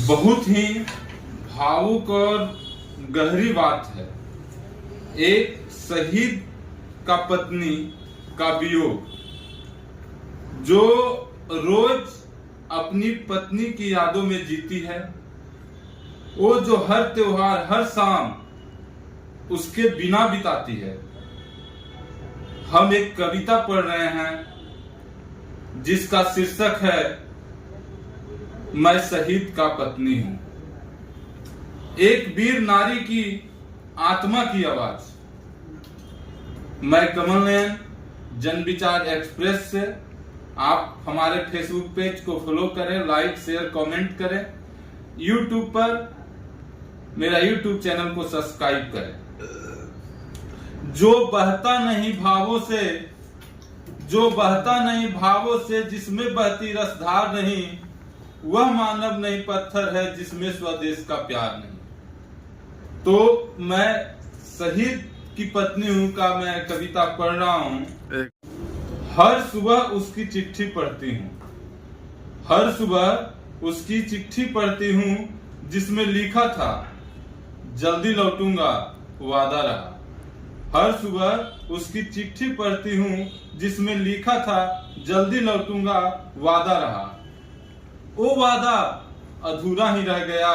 बहुत ही भावुक और गहरी बात है। एक शहीद का पत्नी का वियोग, जो रोज अपनी पत्नी की यादों में जीती है, वो जो हर त्योहार हर शाम उसके बिना बिताती है। हम एक कविता पढ़ रहे हैं जिसका शीर्षक है मैं शहीद का पत्नी हूं। एक वीर नारी की आत्मा की आवाज। मैं कमल नयन, जन विचार एक्सप्रेस से। आप हमारे फेसबुक पेज को फॉलो करें, लाइक शेयर कमेंट करें। यूट्यूब पर मेरा यूट्यूब चैनल को सब्सक्राइब करें। जो बहता नहीं भावों से जिसमें बहती रसधार नहीं, वह मानव नहीं पत्थर है जिसमें स्वदेश का प्यार नहीं। तो मैं शहीद की पत्नी हूं का मैं कविता पढ़ रहा हूं। हर सुबह उसकी चिट्ठी पढ़ती हूं, हर सुबह उसकी चिट्ठी पढ़ती हूं जिसमें लिखा था जल्दी लौटूंगा वादा रहा। हर सुबह उसकी चिट्ठी पढ़ती हूं जिसमें लिखा था जल्दी लौटूंगा वादा रहा। वो वादा अधूरा ही रह गया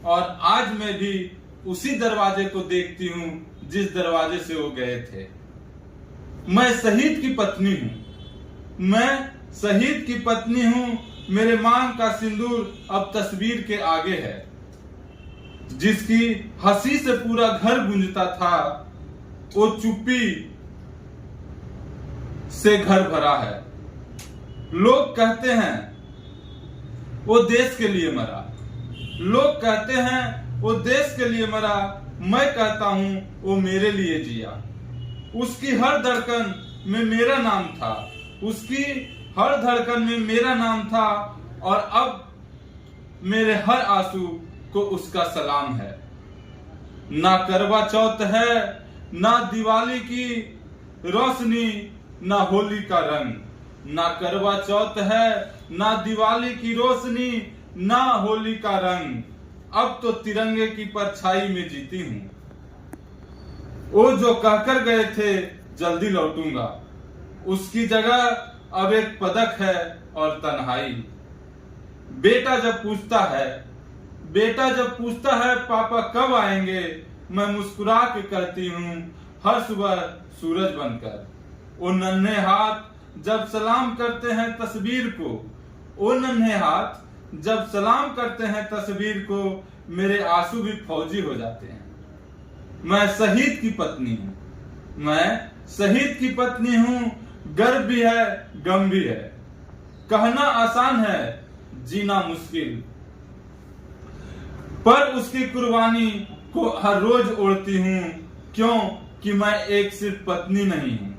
और आज मैं भी उसी दरवाजे को देखती हूं जिस दरवाजे से वो गए थे। मैं शहीद की पत्नी हूं, मैं शहीद की पत्नी हूं। मेरे मांग का सिंदूर अब तस्वीर के आगे है। जिसकी हंसी से पूरा घर गूंजता था, वो चुप्पी से घर भरा है। लोग कहते हैं वो देश के लिए मरा, लोग कहते हैं वो देश के लिए मरा। मैं कहता हूं वो मेरे लिए जिया। उसकी हर धड़कन में मेरा नाम था, उसकी हर धड़कन में मेरा नाम था, और अब मेरे हर आंसू को उसका सलाम है। ना करवा चौथ है, ना दिवाली की रोशनी, ना होली का रंग। ना करवा चौथ है, ना दिवाली की रोशनी, ना होली का रंग। अब तो तिरंगे की परछाई में जीती हूं। वो जो कहकर गए थे जल्दी लौटूंगा, उसकी जगह अब एक पदक है और तन्हाई। बेटा जब पूछता है पापा कब आएंगे, मैं मुस्कुरा के कहती हूँ हर सुबह सूरज बनकर। वो नन्हे हाथ जब सलाम करते हैं तस्वीर को, वो नन्हे हाथ जब सलाम करते हैं तस्वीर को, मेरे आंसू भी फौजी हो जाते हैं। मैं शहीद की पत्नी हूँ, मैं शहीद की पत्नी हूँ। गर्व भी है, गम भी है। कहना आसान है, जीना मुश्किल। पर उसकी कुर्बानी को हर रोज ओढ़ती हूँ। क्यों कि मैं एक सिर्फ पत्नी नहीं हूँ,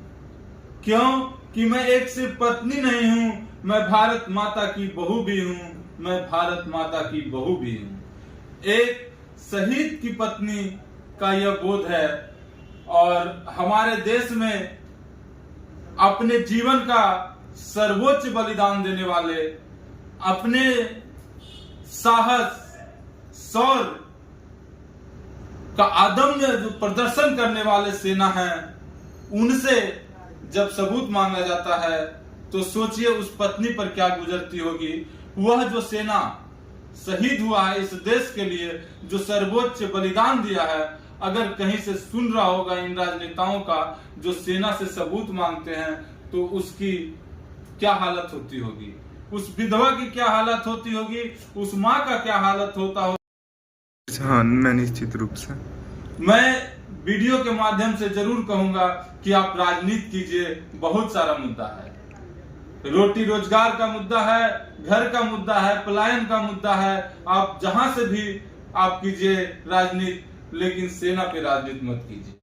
क्यों कि मैं एक सिर्फ पत्नी नहीं हूँ। मैं भारत माता की बहू भी हूँ, मैं भारत माता की बहू भी हूँ। एक शहीद की पत्नी का यह बोध है, और हमारे देश में अपने जीवन का सर्वोच्च बलिदान देने वाले, अपने साहस शौर्य का अदम्य जो प्रदर्शन करने वाले सेना है, उनसे जब सबूत मांगा जाता है तो सोचिए उस पत्नी पर क्या गुजरती होगी। वह जो सेना शहीद हुआ है इस देश के लिए, जो सर्वोच्च बलिदान दिया है, अगर कहीं से सुन रहा होगा इन राजनेताओं का जो सेना से सबूत मांगते हैं, तो उसकी क्या हालत होती होगी, उस विधवा की क्या हालत होती होगी, उस माँ का क्या हालत होता होगा। हाँ, मैं निश्चित रूप से मैं वीडियो के माध्यम से जरूर कहूंगा कि आप राजनीति कीजिए। बहुत सारा मुद्दा है, रोटी रोजगार का मुद्दा है, घर का मुद्दा है, पलायन का मुद्दा है। आप जहां से भी आप कीजिए राजनीति, लेकिन सेना पे राजनीति मत कीजिए।